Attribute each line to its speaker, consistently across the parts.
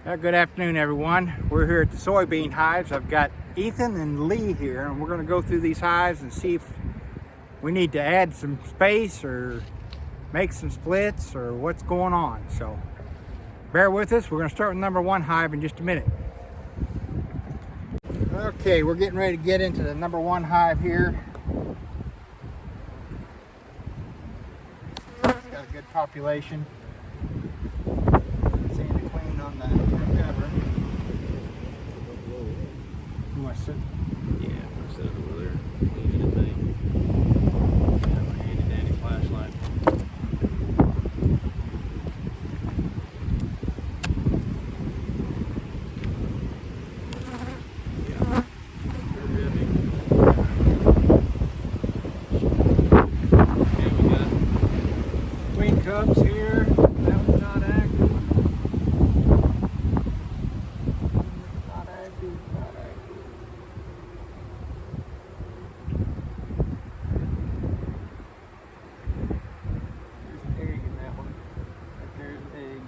Speaker 1: Good afternoon, everyone. We're here at the soybean hives. I've got Ethan and Lee here, and we're going to go through these hives and see if we need to add some space or make some splits or what's going on. So bear with us. We're going to start with number one hive in just a minute. Okay, we're getting ready to get into the number one hive here. It's got a good population. Seeing the queen on the cover. You want to sit?
Speaker 2: Yeah, I sit over there, leaning the thing. Got my handy dandy flashlight. Yeah, they're heavy. Okay, we got queen cubs here. That one's not active.
Speaker 1: Not active, not active.
Speaker 2: There's an egg in that one. Right there's an egg.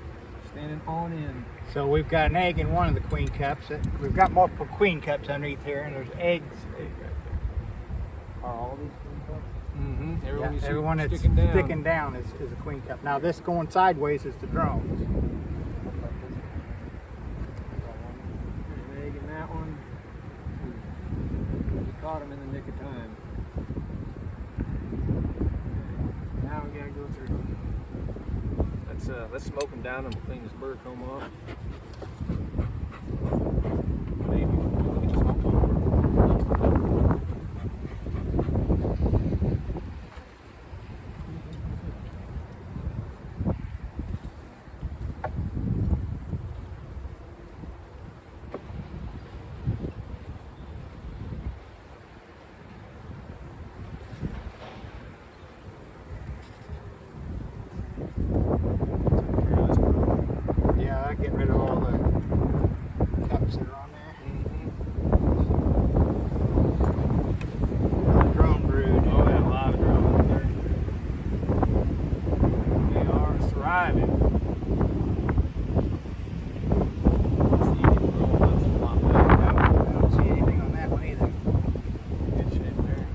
Speaker 2: Standing on end.
Speaker 1: So we've got an egg in one of the queen cups. We've got multiple queen cups underneath here, and there's eggs.
Speaker 2: Egg right there.
Speaker 1: Are all these queen cups?
Speaker 2: Mm-hmm.
Speaker 1: Yeah, everyone that's sticking down is a queen cup. Now this going sideways is the drones.
Speaker 2: There's an egg in that one. We caught him in the nick of time.
Speaker 1: Now we gotta go through.
Speaker 2: Let's smoke them down and we'll clean this bird comb off. Maybe we can smoke them.
Speaker 1: Yeah, I get rid of all the cups that are on there. The drone brood.
Speaker 2: Oh, yeah, a lot of drones there. They are thriving. See any little ones flop back out.
Speaker 1: I don't see anything on that one either.
Speaker 2: Good shape there.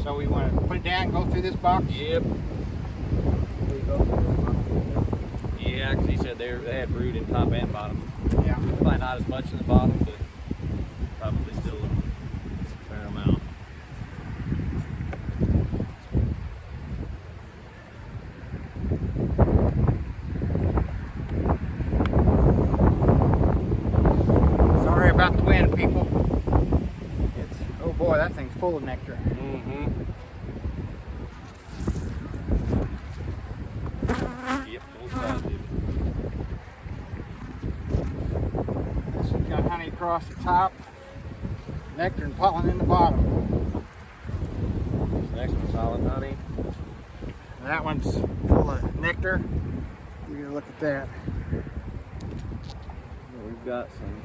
Speaker 1: So we want to put it down and go through this box?
Speaker 2: Yep. Yeah, because he said they had brood in top and bottom.
Speaker 1: Yeah.
Speaker 2: Probably not as much in the bottom, but probably still a fair amount.
Speaker 1: Sorry about the wind, people. Oh boy, that thing's full of nectar.
Speaker 2: Mm-hmm. Yep, full size, dude.
Speaker 1: This one's got honey across the top, nectar and pollen in the bottom.
Speaker 2: This next one's solid honey.
Speaker 1: And that one's full of nectar. You're gonna look at that.
Speaker 2: We've got some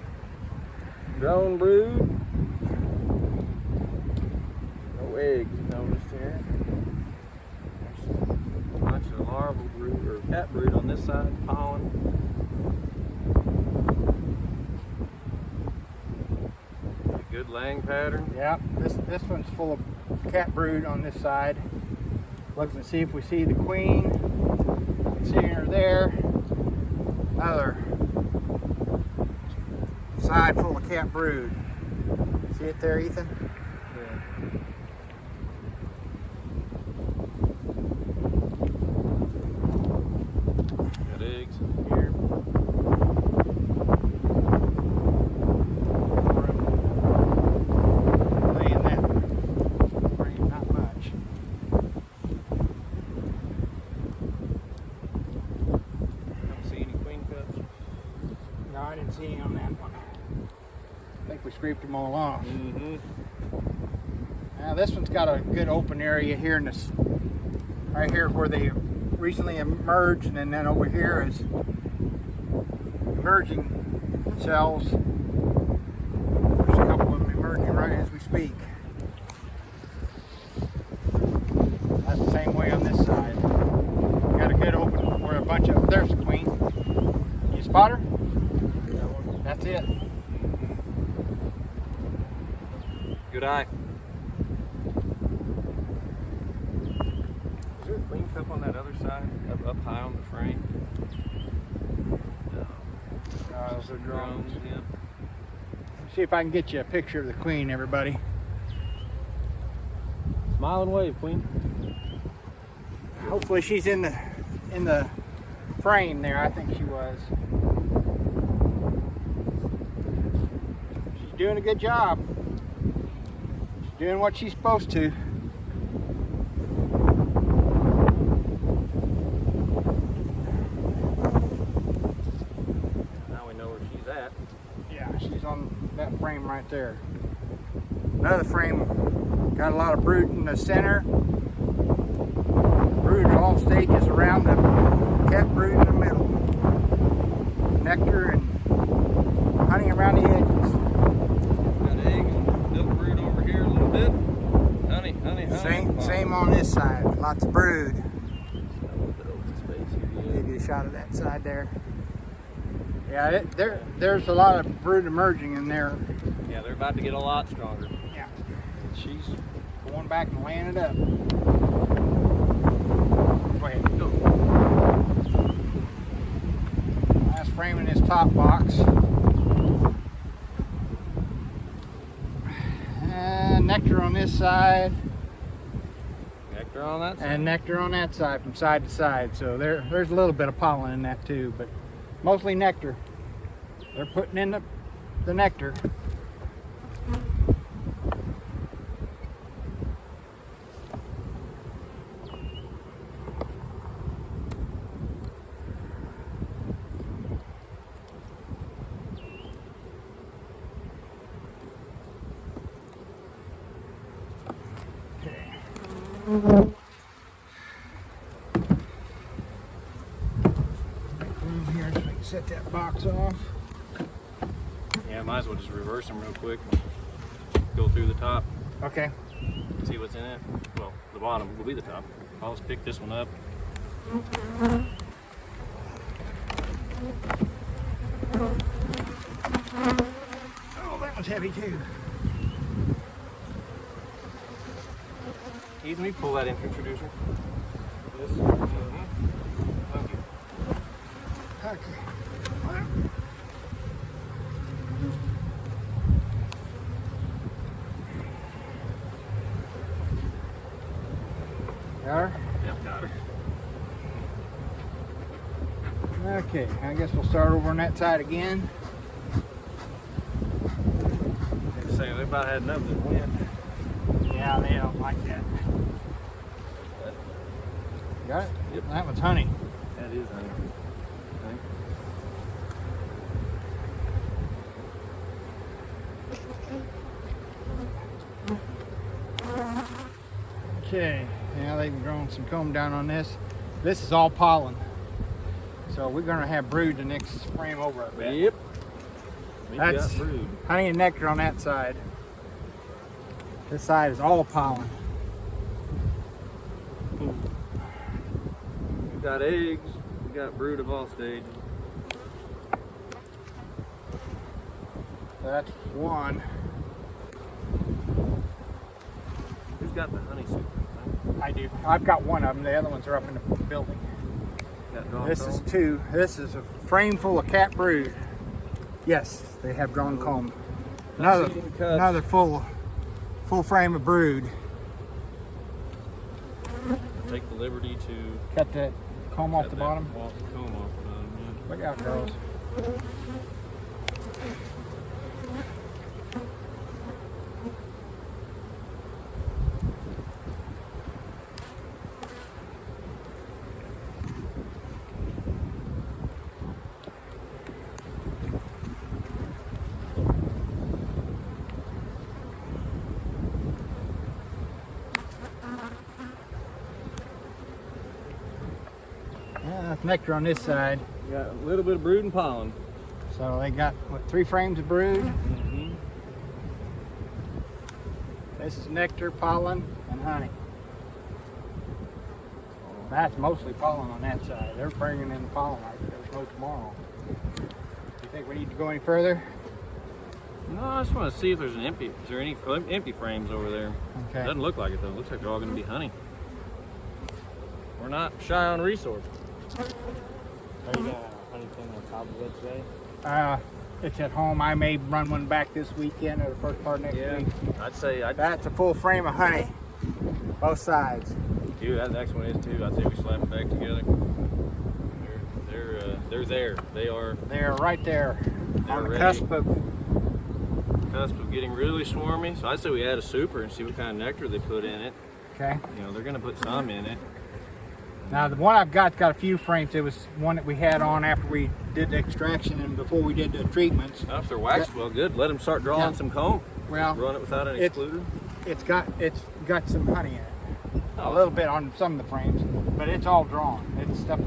Speaker 2: drone brood. No eggs noticed here. There's a bunch of larval brood or cat brood on this side, pollen. A good laying pattern.
Speaker 1: Yeah, this one's full of cat brood on this side. Look and see if we see the queen. Seeing her there. Another side full of cat brood. See it there, Ethan?
Speaker 2: Yeah. Got eggs here.
Speaker 1: Laying that. Bringing not much.
Speaker 2: Don't see any queen cups.
Speaker 1: No, I didn't see any on that one. I think we scraped them all off.
Speaker 2: Mm-hmm.
Speaker 1: Now this one's got a good open area here in this, right here where they recently emerged, and then over here is emerging cells. There's a couple of them emerging right as we speak. That's the same way on this side. Got a good open where a bunch of, there's the queen. You spot her? it.
Speaker 2: Good eye. Is there a queen cup on that other side? Up high on the frame? No.
Speaker 1: Those are drones.
Speaker 2: Yeah.
Speaker 1: See if I can get you a picture of the queen, everybody.
Speaker 2: Smile and wave, queen.
Speaker 1: Hopefully she's in the frame there. I think she was. She's doing a good job. She's doing what she's supposed to.
Speaker 2: Now we know where she's at.
Speaker 1: Yeah, she's on that frame right there. Another frame got a lot of brood in the center. Brood at all stages around the cat brood in the middle. Nectar and honey around the edges.
Speaker 2: Got egg and milk brood over here a little bit. Honey, honey, honey.
Speaker 1: Same on this side. Lots of brood.
Speaker 2: Got a little bit open space here.
Speaker 1: Give you a shot of that side there. Yeah, there's a lot of brood emerging in there.
Speaker 2: Yeah, they're about to get a lot stronger.
Speaker 1: Yeah, she's going back and laying it up. Go ahead.
Speaker 2: Go.
Speaker 1: Last frame in this top box. And nectar on this side.
Speaker 2: Nectar on that side.
Speaker 1: And nectar on that side from side to side. So there's a little bit of pollen in that too, but mostly nectar. They're putting in the nectar. Room here so we can set that box off.
Speaker 2: Yeah, might as well just reverse them real quick. Go through the top,
Speaker 1: Okay.
Speaker 2: see what's in it. Well, the bottom will be the top. I'll just pick this one up.
Speaker 1: Oh, that one's heavy too.
Speaker 2: Ethan, we pull that in, introducer. This. Thank you.
Speaker 1: Okay. Got her?
Speaker 2: Yep, got her.
Speaker 1: Okay, I guess we'll start over on that side again.
Speaker 2: They say they about had enough of the wind.
Speaker 1: Yeah, they don't like that. Got it?
Speaker 2: Yep.
Speaker 1: That one's honey.
Speaker 2: That is honey.
Speaker 1: Okay, now they've grown some comb down on this. This is all pollen. So we're gonna have brood the next frame over, I bet.
Speaker 2: Yep. We
Speaker 1: That's
Speaker 2: got brood.
Speaker 1: honey and nectar on that side. This side is all pollen.
Speaker 2: We got eggs. We got brood of all stages.
Speaker 1: So that's one.
Speaker 2: Who's got the honey soup?
Speaker 1: I do. I've got one of them. The other ones are up in the building.
Speaker 2: Got drawn
Speaker 1: This is two. This is a frame full of cat brood. Yes, they have drawn comb. Another full frame of brood.
Speaker 2: Take the liberty to
Speaker 1: Cut that comb off
Speaker 2: cut
Speaker 1: the
Speaker 2: that
Speaker 1: bottom.
Speaker 2: Comb off the bottom, yeah.
Speaker 1: Look out, girls. Yeah, that's nectar on this side.
Speaker 2: Got a little bit of brood and pollen.
Speaker 1: So they got, what, 3 frames of brood?
Speaker 2: Mm-hmm.
Speaker 1: This is nectar, pollen, and honey. That's mostly pollen on that side. They're bringing in the pollen like there's no tomorrow. You think we need to go any further?
Speaker 2: No, I just want to see if there's is there any empty frames over there.
Speaker 1: Okay.
Speaker 2: Doesn't look like it though. Looks like they're all going to be honey. We're not shy on resource.
Speaker 3: Are you got a honey thing on top of it today?
Speaker 1: It's at home. I may run one back this weekend or the first part of next week.
Speaker 2: I'd say
Speaker 1: That's a full frame of honey, both sides.
Speaker 2: Dude, that next one is too. I'd say we slap it back together. They're there.
Speaker 1: They're right there on the
Speaker 2: ready.
Speaker 1: cusp of.
Speaker 2: Getting really swarmy. So I'd say we add a super and see what kind of nectar they put in it.
Speaker 1: Okay.
Speaker 2: You know, they're going to put some in it.
Speaker 1: Now the one I've got a few frames. It was one that we had on after we did the extraction and before we did the treatments.
Speaker 2: Now, if they're waxed well, good. Let them start drawing some comb.
Speaker 1: Well,
Speaker 2: run it without an excluder.
Speaker 1: It's got some honey in it. A little bit on some of the frames, but it's all drawn. It's stuff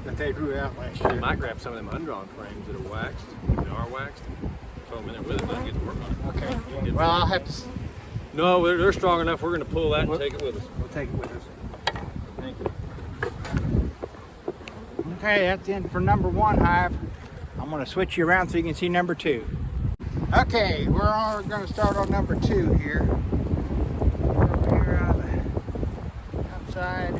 Speaker 1: that they drew out last
Speaker 2: You
Speaker 1: year.
Speaker 2: might grab some of them undrawn frames that are waxed. They are waxed. Throw them in there with it. Let them get to work on it.
Speaker 1: Okay. Well, I'll have to.
Speaker 2: No, they're strong enough. We're going to pull that and take it with us.
Speaker 1: We'll take it with us.
Speaker 2: Thank you.
Speaker 1: Okay, that's in for number 1 hive. I'm going to switch you around so you can see number 2. Okay, we're going to start on number 2 here. Over here on the outside.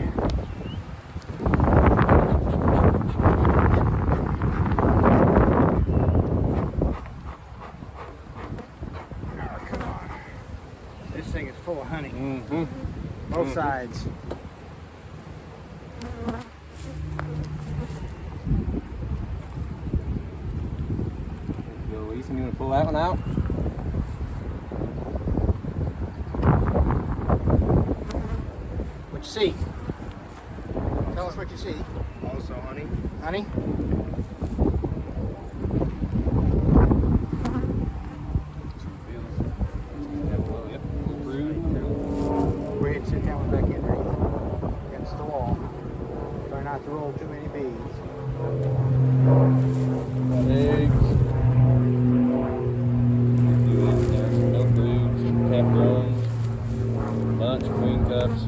Speaker 1: Oh, come on. This thing is full of honey.
Speaker 2: Mm-hmm.
Speaker 1: Both sides.
Speaker 2: Go, Ethan, you want to pull that one out?
Speaker 1: What you see? Tell us what you see.
Speaker 3: Also honey.
Speaker 1: Honey? Go ahead and sit down back in there against the wall. Try not to roll too many beads.
Speaker 2: Eggs. No broods, cap drones, bunch of queen cups.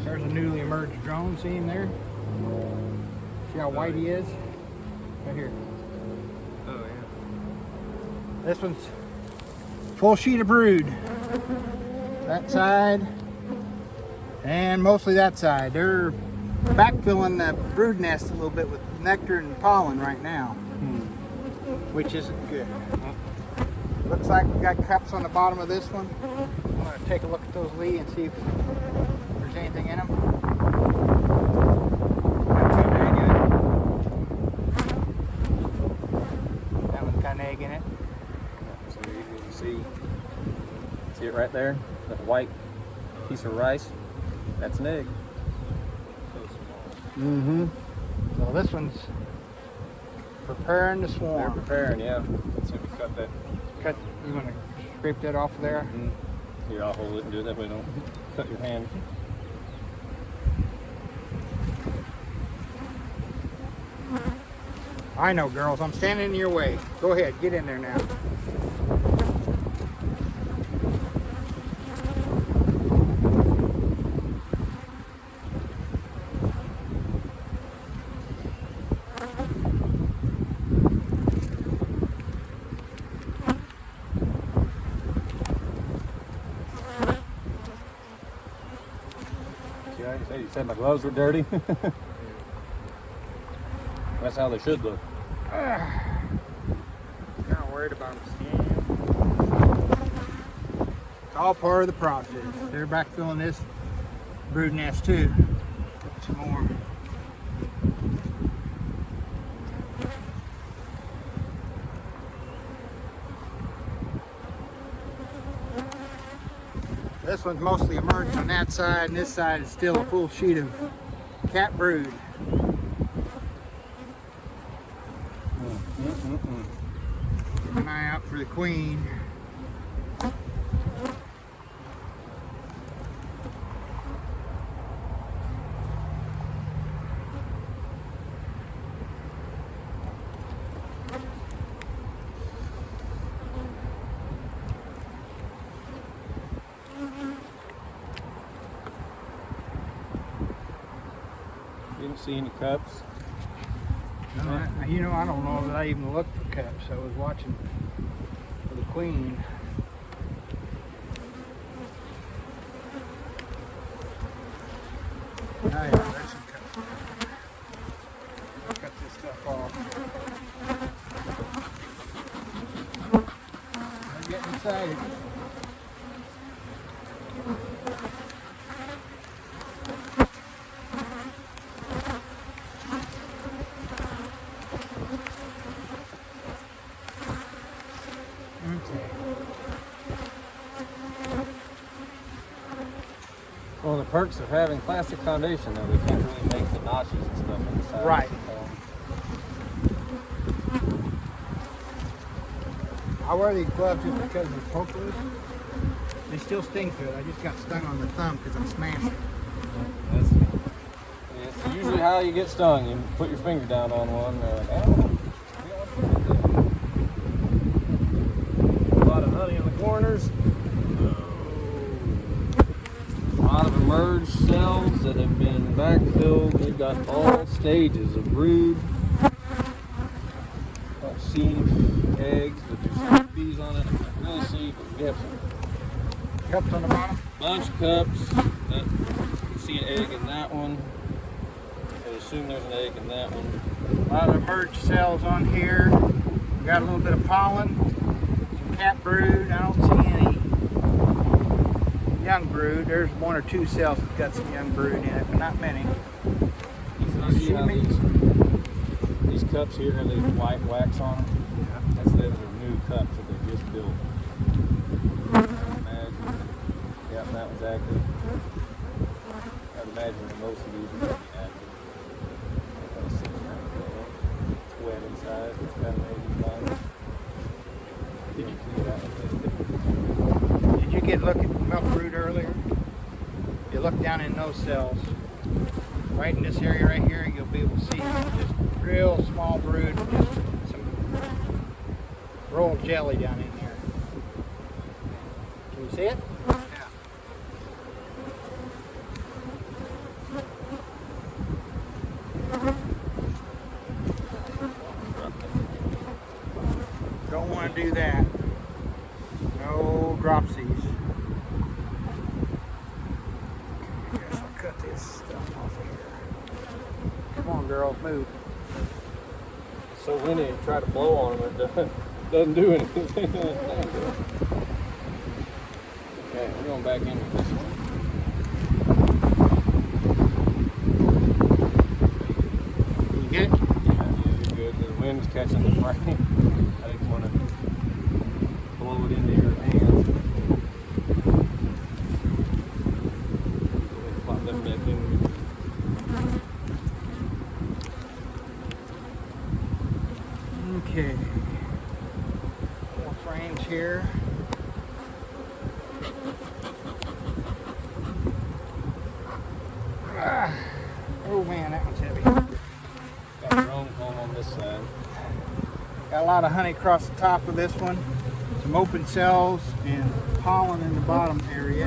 Speaker 1: There's a newly emerged drone. See him there? See how white he is? Right here.
Speaker 2: Oh yeah.
Speaker 1: This one's full sheet of brood. That side and mostly that side. They're backfilling the brood nest a little bit with nectar and pollen right now, which isn't good. Looks like we've got cups on the bottom of this one. I'm going to take a look at those, Lee, and see if there's anything in them. That one's got an egg in it.
Speaker 2: So you can see it right there? That white piece of rice? That's an egg.
Speaker 1: Mm-hmm. So this one's preparing to
Speaker 2: They're
Speaker 1: swarm.
Speaker 2: preparing, yeah. Let's see if we cut that.
Speaker 1: You want to scrape that off of there?
Speaker 2: Here, I'll hold it and do it that way. Don't cut your hand.
Speaker 1: I know, girls. I'm standing in your way. Go ahead. Get in there now.
Speaker 2: See, you said my gloves were dirty. That's how they should look.
Speaker 1: Kind of worried about them skin. It's all part of the process. They're backfilling this brood nest too. Some more. This one's mostly emerged on that side, and this side is still a full sheet of cat brood. Keep an eye out for the queen.
Speaker 2: Didn't see any cups.
Speaker 1: You know, I don't know that I even looked for cups. I was watching for the queen. Oh yeah, there's some cups. I'll cut this stuff off. I'm getting excited.
Speaker 2: One of the perks of having plastic foundation, though, they can't really make the notches and stuff on the side.
Speaker 1: Right. I wear these gloves just because they're pokeless. They still sting good. I just got stung on the thumb because I smashed it.
Speaker 2: That's usually how you get stung. You put your finger down on one, they're like, oh. A lot of honey in the corners. A lot of emerged cells that have been backfilled. They've got all stages of brood. I've seen eggs, but there's some bees on it. I can't really see, but we have some
Speaker 1: Cups on the bottom.
Speaker 2: bunch of cups. You can see an egg in that one. I would assume there's an egg in that one.
Speaker 1: A lot of emerged cells on here. We got a little bit of pollen. Some cat brood. I don't see any young brood. There's one or two cells that got some young brood in it, but not many.
Speaker 2: You can see how these cups here have these white wax on them. That's those are new cups that they just built. Imagine. Yeah, that one's active. I'd imagine that most of these are going to be active. It's wet inside. It's got an egg inside.
Speaker 1: Did you get a look at milk brood earlier? You look down in those cells. Right in this area right here, you'll be able to see just real small brood, just some rolled jelly down in there. Can you see it? Yeah. Don't want to do that. No dropsies. I guess I'll cut this stuff off here. Come on, girls, move.
Speaker 2: So windy, you try to blow on them, it doesn't do anything. Okay, we're going back in with this one.
Speaker 1: You get it?
Speaker 2: Yeah, you're good. The wind's catching the frame. I didn't want to blow it into your hands. Pop them back in.
Speaker 1: Okay. More frames here. Oh man, that one's heavy.
Speaker 2: Got drone comb on this side.
Speaker 1: Got a lot of honey across the top of this one. Some open cells and pollen in the bottom area.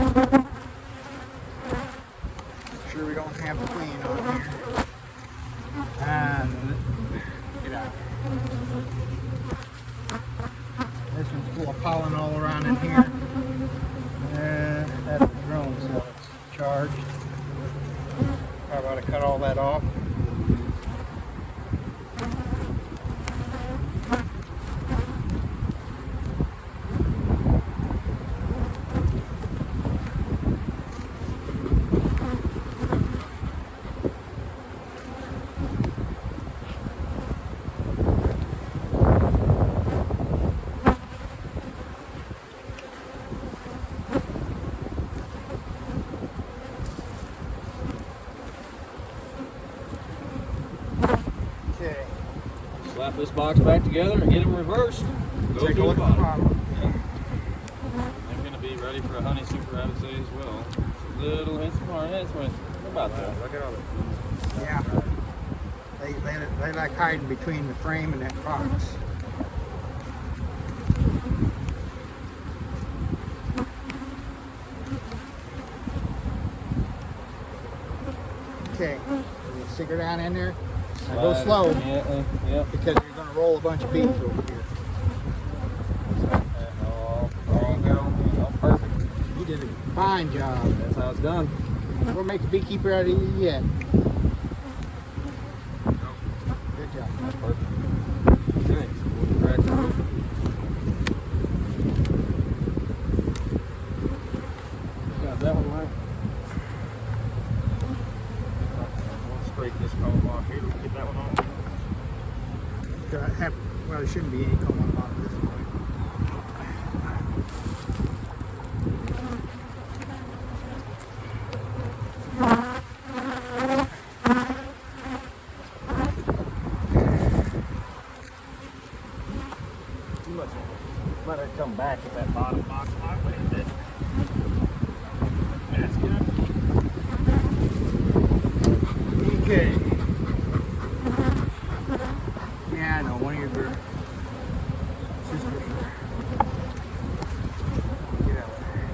Speaker 1: Make sure we don't have the queen on here. And get out. This one's full of pollen all around in here. That's the drone cell. It's charged. Probably ought to cut all that off. Okay.
Speaker 2: Slap this box back together and get them reversed. Go
Speaker 1: Take a
Speaker 2: through
Speaker 1: look
Speaker 2: the
Speaker 1: at the
Speaker 2: bottom.
Speaker 1: bottom.
Speaker 2: They're going to be ready for a honey super, I would say, as well. It's a little hints of harness. What about that? Look at all that.
Speaker 1: Yeah. They like hiding between the frame and that box. Okay. You stick her down in there. Now go slow
Speaker 2: Gently. Yep.
Speaker 1: because you're going to roll a bunch of bees over here.
Speaker 2: Oh, there you go. Oh, perfect.
Speaker 1: You did a fine job.
Speaker 2: That's how it's done.
Speaker 1: We'll make a beekeeper out of you yet. Good job.
Speaker 2: That's perfect. Okay, so we'll crack it open. Got that one right. We'll scrape this comb off here. Get that one off.
Speaker 1: Well, there shouldn't be any comb on the bottom of this one.
Speaker 2: Too much. Let it come back at that bottom box. Wait a bit. That's good.
Speaker 1: Okay. Yeah, I know. One of your sisters. Get out there.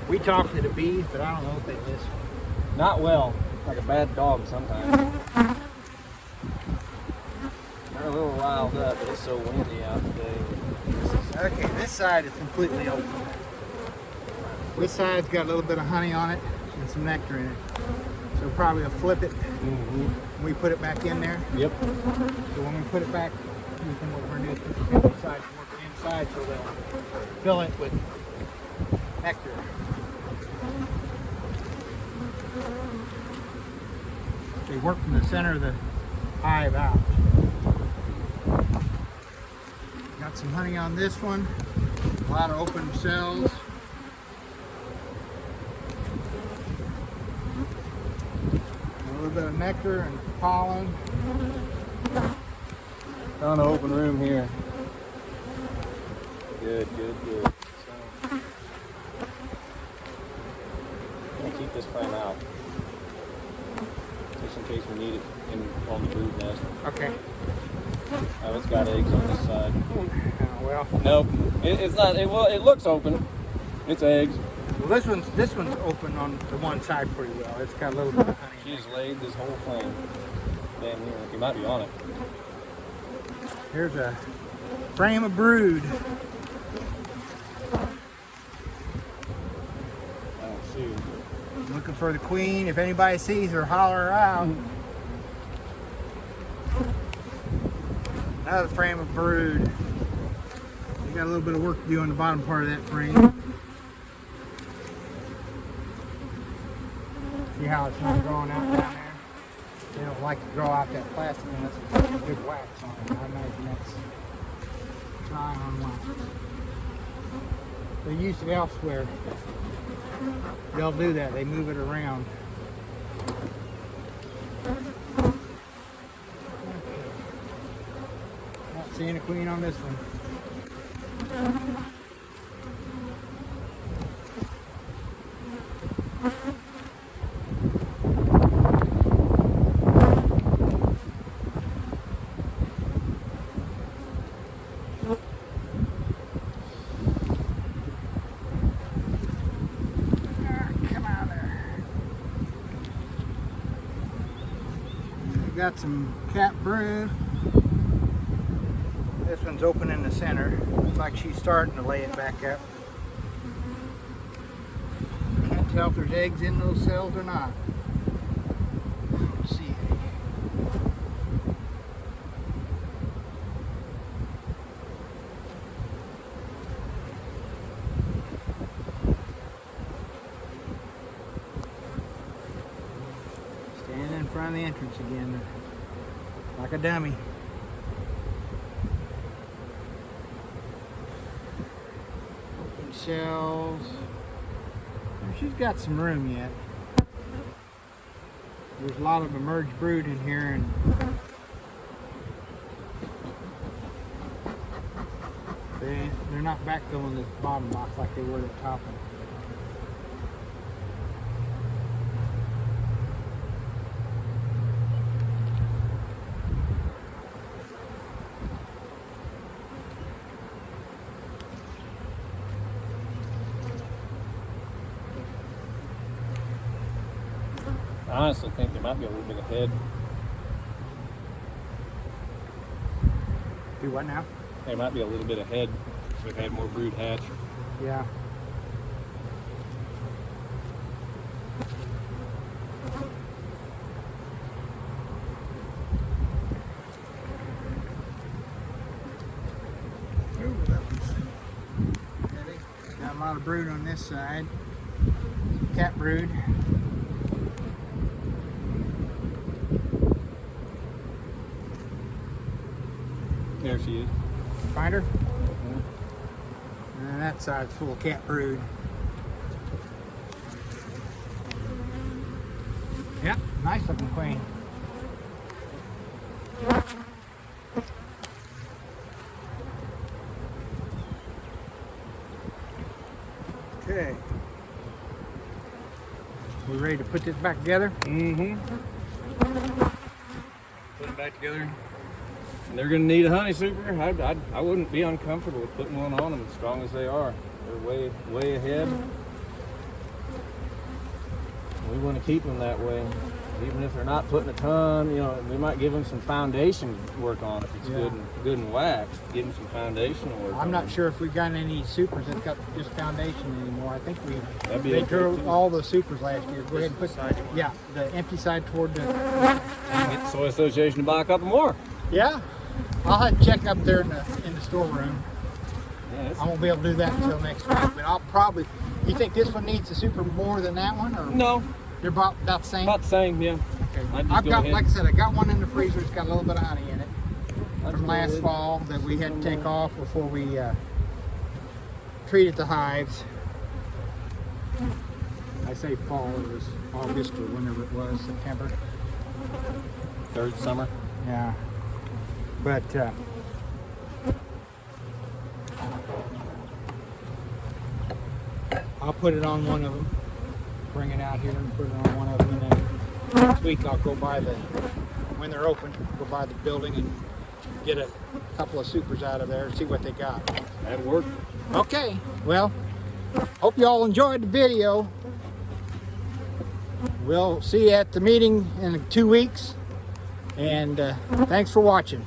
Speaker 1: We talk to the bees, but I don't know if they listen.
Speaker 2: Not well. Like a bad dog sometimes. They're a little riled up, but it's so windy out today.
Speaker 1: Okay, this side is completely open. This side's got a little bit of honey on it and some nectar in it. So probably I'll flip it when we put it back in there.
Speaker 2: Yep.
Speaker 1: So when we put it back, what we're going to do is put the other side and work it inside so they'll fill it with nectar. They work from the center of the hive out. Got some honey on this one. A lot of open cells. A little bit of nectar and pollen.
Speaker 2: Found an open room here. Good, good, good. So, I'm gonna keep this frame out, just in case we need it on the brood nest.
Speaker 1: Okay.
Speaker 2: Oh, it's got eggs on this side.
Speaker 1: Well,
Speaker 2: Nope, it's not. It looks open. It's eggs.
Speaker 1: well, this one's open on the one side pretty well. It's got a little bit of honey.
Speaker 2: She just laid this whole thing. Damn near. You might be on it.
Speaker 1: Here's a frame of brood.
Speaker 2: I don't see her.
Speaker 1: Looking for the queen. If anybody sees her, holler her out. Another frame of brood. You got a little bit of work to do on the bottom part of that frame. See how it's not growing out down there? They don't like to grow out that plastic unless it's got good wax on it. I imagine that's dry on wax. They use it elsewhere. They'll do that. They move it around. Not seeing a queen on this one. Got some cat brood. This one's open in the center. Looks like she's starting to lay it back up. Can't tell if there's eggs in those cells or not. Don't see any. Standing in front of the entrance again, like a dummy. Open cells. She's got some room yet. There's a lot of emerged brood in here, and they're not backfilling this bottom box like they were at the top one.
Speaker 2: honestly think there might be a little bit ahead.
Speaker 1: Do what now?
Speaker 2: They might be a little bit ahead. We've had more brood hatch.
Speaker 1: Yeah. Ooh, that was heavy. Got a lot of brood on this side. Cat brood.
Speaker 2: There she is.
Speaker 1: Find her? And that side's full of cat brood. Yep, nice looking queen. Okay. We ready to put this back together?
Speaker 2: Mm-hmm. Put them back together. And they're going to need a honey super. I wouldn't be uncomfortable with putting one on them as strong as they are. They're way ahead. We want to keep them that way. Even if they're not putting a ton, you know, we might give them some foundation work on it if it's good and waxed. Give them some foundational work.
Speaker 1: I'm not sure if we've got any supers that's got just foundation anymore. I think they
Speaker 2: okay
Speaker 1: drew
Speaker 2: too.
Speaker 1: all the supers last year. Go ahead and put the empty side toward the.
Speaker 2: Get the Soy Association to buy a couple more.
Speaker 1: Yeah, I'll have to check up there in the storeroom.
Speaker 2: Yeah,
Speaker 1: I won't be able to do that until next week, but I'll probably. You think this one needs a super more than that one, or
Speaker 2: no?
Speaker 1: They're about the same.
Speaker 2: About the same, yeah.
Speaker 1: Okay.
Speaker 2: I've
Speaker 1: got, like I said, I got one in the freezer. It's got a little bit of honey in it from last
Speaker 2: good.
Speaker 1: fall that we had to take off before we treated the hives. I say fall, it was August or whenever it was, September.
Speaker 2: Third summer.
Speaker 1: Yeah. But I'll put it on one of them. Bring it out here and put it on one of them, and then next week I'll go by when they're open, go by the building and get a couple of supers out of there and see what they got.
Speaker 2: That'd work.
Speaker 1: Okay, well, hope you all enjoyed the video. We'll see you at the meeting in 2 weeks, and thanks for watching.